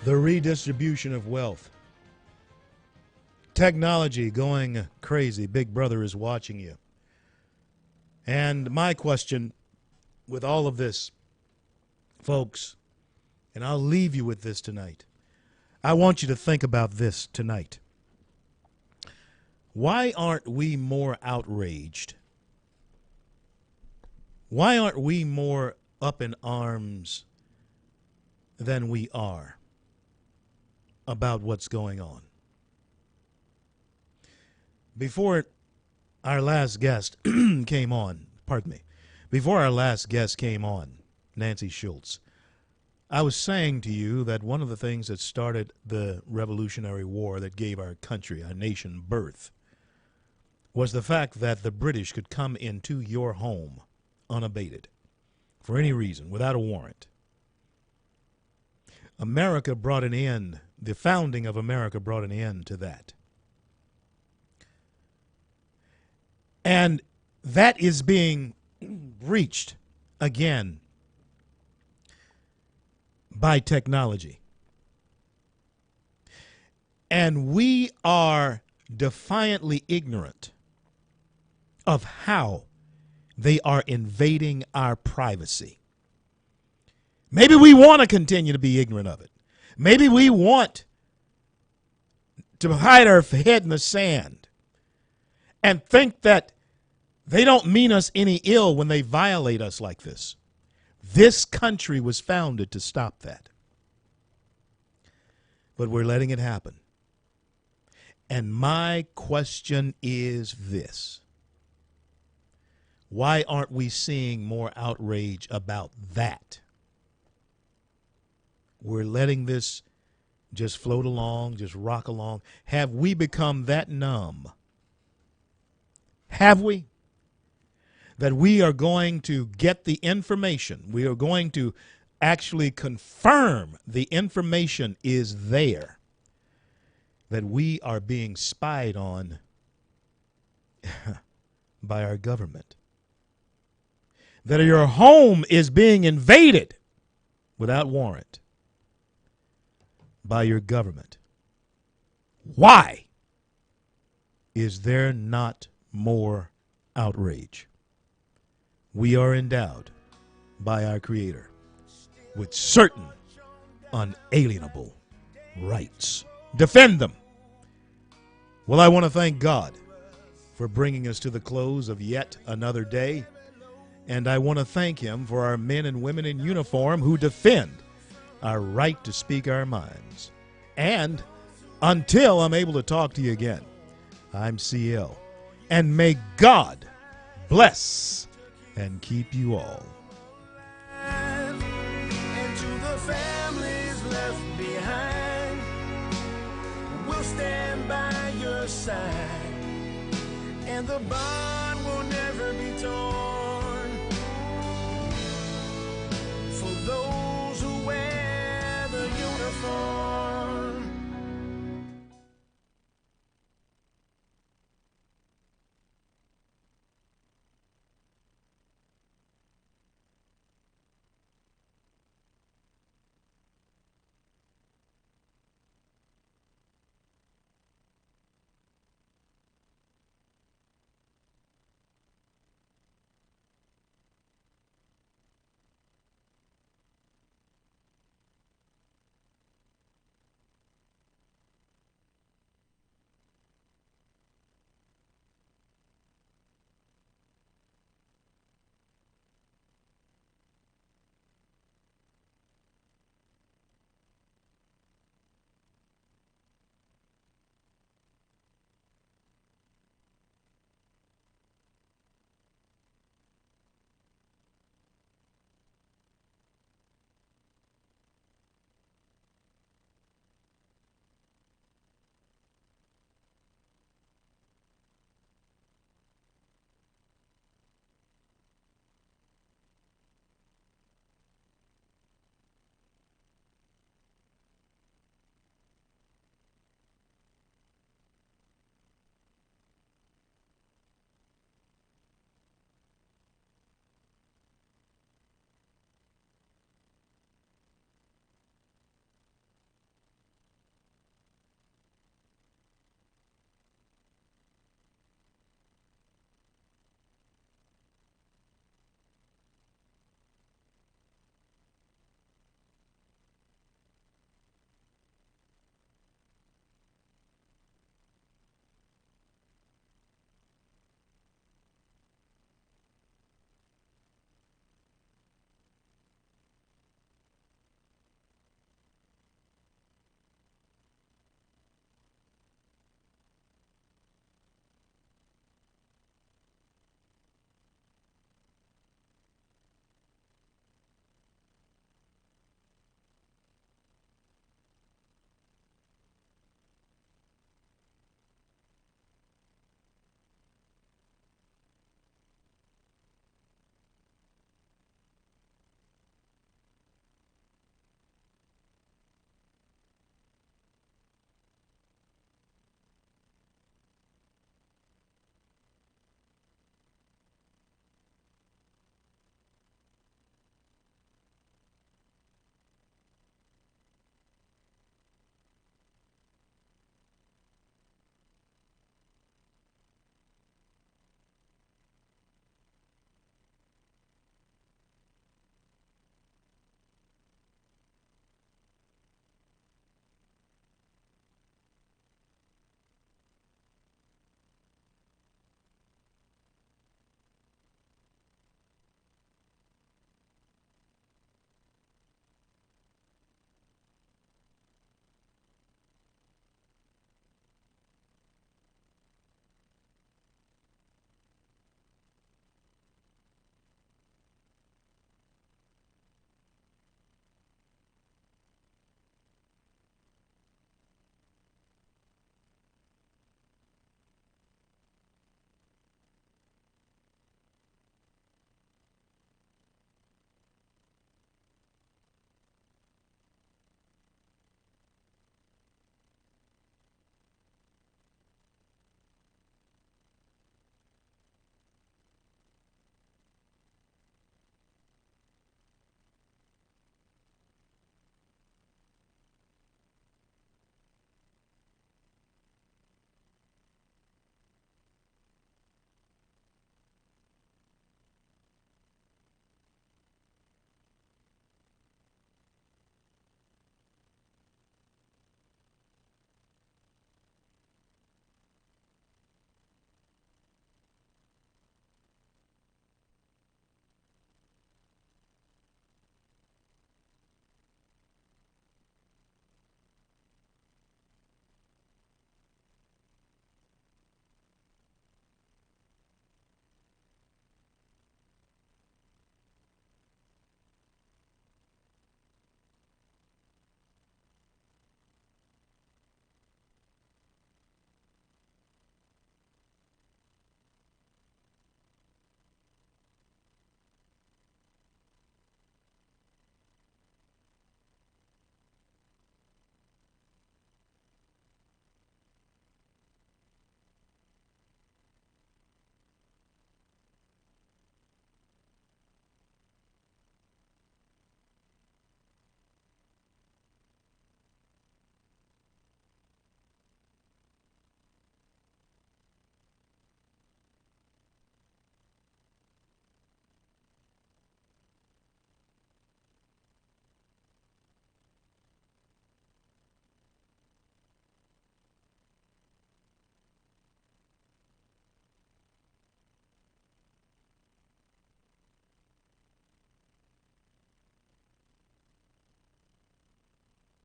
A: The redistribution of wealth. Technology going crazy. Big Brother is watching you. And my question with all of this, folks, and I'll leave you with this tonight. I want you to think about this tonight. Why aren't we more outraged? Why aren't we more up in arms than we are about what's going on? Before our last guest came on, before our last guest came on, Nancy Schultz, I was saying to you that one of the things that started the Revolutionary War that gave our country, our nation, birth was the fact that the British could come into your home unabated for any reason, without a warrant. America brought an end, the founding of America brought an end to that. And that is being breached again by technology. And we are defiantly ignorant of how they are invading our privacy. Maybe we want to continue to be ignorant of it. Maybe we want to hide our head in the sand and think that they don't mean us any ill when they violate us like this. This country was founded to stop that. But we're letting it happen. And my question is this. Why aren't we seeing more outrage about that? We're letting this just float along, just rock along. Have we become that numb? Have we? That we are going to get the information. We are going to actually confirm the information is there. That we are being spied on by our government. That your home is being invaded without warrant by your government. Why is there not more outrage? We are endowed by our Creator with certain unalienable rights. Defend them. Well, I want to thank God for bringing us to the close of yet another day. And I want to thank Him for our men and women in uniform who defend our right to speak our minds. And until I'm able to talk to you again, I'm CL. And may God bless and keep you all.
E: And to the families left behind, we'll stand by your side, and the bond will never be torn. For those who wear the uniform.